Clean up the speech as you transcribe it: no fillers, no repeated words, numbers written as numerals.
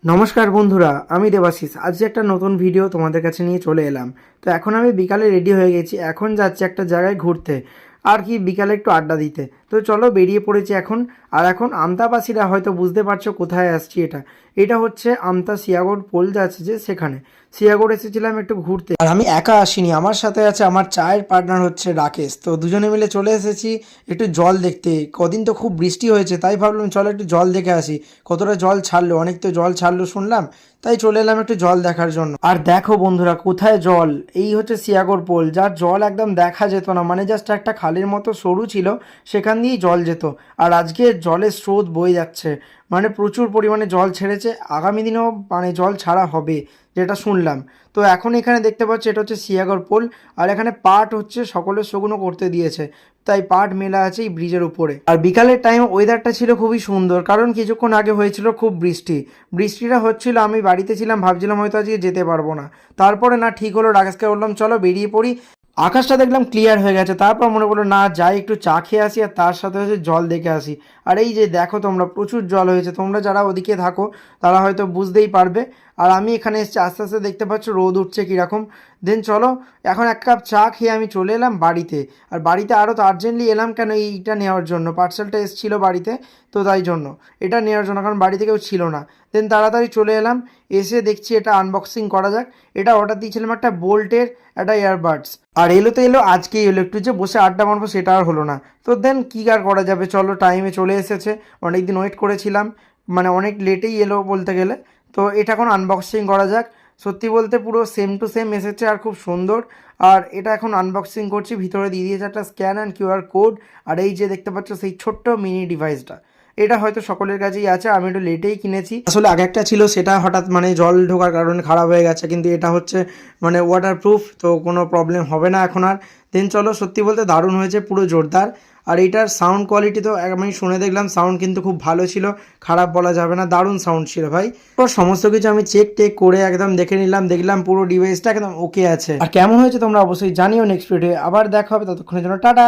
নমস্কার বন্ধুরা, আমি দেবাশিস। আজ একটা নতুন ভিডিও তোমাদের কাছে নিয়ে চলে এলাম। তো এখন আমি বিকালে রেডি হয়ে গেছি, এখন যাচ্ছি একটা জায়গায় ঘুরতে, আর কি বিকালে একটু আড্ডা দিতে। তো চলো বেরিয়ে পড়েছি এখন। আর এখন আমতাবাসীরা হয়তো বুঝতে পারছো কোথায় আসছি। এটা হচ্ছে আমতা সিয়াগড় পোল যাচ্ছে যে সেখানে। সিয়াগড় এসেছিলাম একটু ঘুরতে, আর আমি একা আসিনি, আমার সাথে আছে আমার চায়ের পার্টনার হচ্ছে রাকেশ। তো দুজনে মিলে চলে এসেছি একটু জল দেখতে। কদিন তো খুব বৃষ্টি হয়েছে, তাই ভাবলাম চলো একটু জল দেখে আসি। কতটা জল ছাড়লো, অনেক তো জল ছাড়লো শুনলাম, তাই চলে এলাম একটু জল দেখার জন্য। আর দেখো বন্ধুরা কোথায় জল, এই হচ্ছে সিয়াগড় পোল, যার জল একদম দেখা যেত না, মানে জাস্ট একটা খালের মতো সরু ছিল, সেখান দিয়েই জল যেত। আর আজকে জলের স্রোত বয়ে যাচ্ছে, মানে প্রচুর পরিমাণে জল ছেড়েছে। আগামী দিনেও মানে জল ছাড়া হবে যেটা শুনলাম। তো এখন এখানে দেখতে পাচ্ছি এটা হচ্ছে সিয়াগড় পোল, আর এখানে পাট হচ্ছে সকলের শগুনও করতে দিয়েছে, তাই পাট মেলা আছে এই ব্রিজের উপরে। আর বিকালের টাইম ওয়েদারটা ছিল খুবই সুন্দর, কারণ কিছুক্ষণ আগে হয়েছিল খুব বৃষ্টিটা হচ্ছিল। আমি বাড়িতে ছিলাম, ভাবছিলাম হয়তো আজকে যেতে পারবো না। তারপরে না ঠিক হলো, রাকেশকে বললাম চলো বেরিয়ে পড়ি। আকাশটা দেখলাম ক্লিয়ার হয়ে গেছে, তারপর মনে পড়লো না যাই একটু চা খেয়ে আসি, আর তার সাথে হচ্ছে জল দেখে আসি। আর এই যে দেখো তোমরা, প্রচুর জল হয়েছে, তোমরা যারা ওদিকে থাকো তারা হয়তো বুঝতেই পারবে। আর আমি এখানে এসেছি, আস্তে আস্তে দেখতে পাচ্ছ রোদ উঠছে কীরকম। দেন চলো এখন এক কাপ চা খেয়ে আমি চলে এলাম বাড়িতে। আর বাড়িতে আরও তো আর্জেন্টলি এলাম কেন, এইটা নেওয়ার জন্য, পার্সেলটা এসেছিলো বাড়িতে, তো তাই জন্য এটা নেওয়ার জন্য, কারণ বাড়িতে কেউ ছিল না। দেন তাড়াতাড়ি চলে এলাম, এসে দেখছি এটা আনবক্সিং করা যাক। এটা অর্ডার দিয়েছিলাম একটা বোল্টের একটা ইয়ারবাডস, আর এলো তো এলো, আজকেই এলো। একটু যে বসে আড্ডা মারবো সেটা আর হলো না। তো দেন কী আর করা যাবে, চলো টাইমে চলে এসেছে। অনেক দিন ওয়েট করেছিলাম, মানে অনেক লেটেই এলো বলতে গেলে। তো এটা এখন আনবক্সিং করা যাক। সত্যি বলতে পুরো সেম টু সেম এসেছে আর খুব সুন্দর। আর এটা এখন আনবক্সিং করছি, ভিতরে দিয়ে দিয়েছে একটা স্ক্যান অ্যান্ড কিউআর কোড। আর এই যে দেখতে পাচ্ছ সেই ছোট্ট মিনি ডিভাইসটা, এটা হয়তো সকলের কাছেই আছে। আমি একটু লেটেই কিনেছি, আসলে আগে একটা ছিল, সেটা হঠাৎ মানে জল ঢোকার কারণে খারাপ হয়ে গেছে, কিন্তু এটা হচ্ছে মানে ওয়াটারপ্রুফ, তো কোনো প্রবলেম হবে না এখন আর। দেন চলো, সত্যি বলতে দারুণ হয়েছে, পুরো জোরদার। আর এইটার সাউন্ড কোয়ালিটি তো আমি শুনে দেখলাম, সাউন্ড কিন্তু খুব ভালো ছিল, খারাপ বলা যাবে না, দারুণ সাউন্ড ছিল ভাই। তো সমস্ত কিছু আমি চেক করে একদম দেখে নিলাম, দেখলাম পুরো ডিভাইসটা একদম ওকে আছে। আর কেমন হয়েছে তোমরা অবশ্যই জানিও। নেক্সট ভিডিও আবার দেখা হবে, ততক্ষণের জন্য টাটা।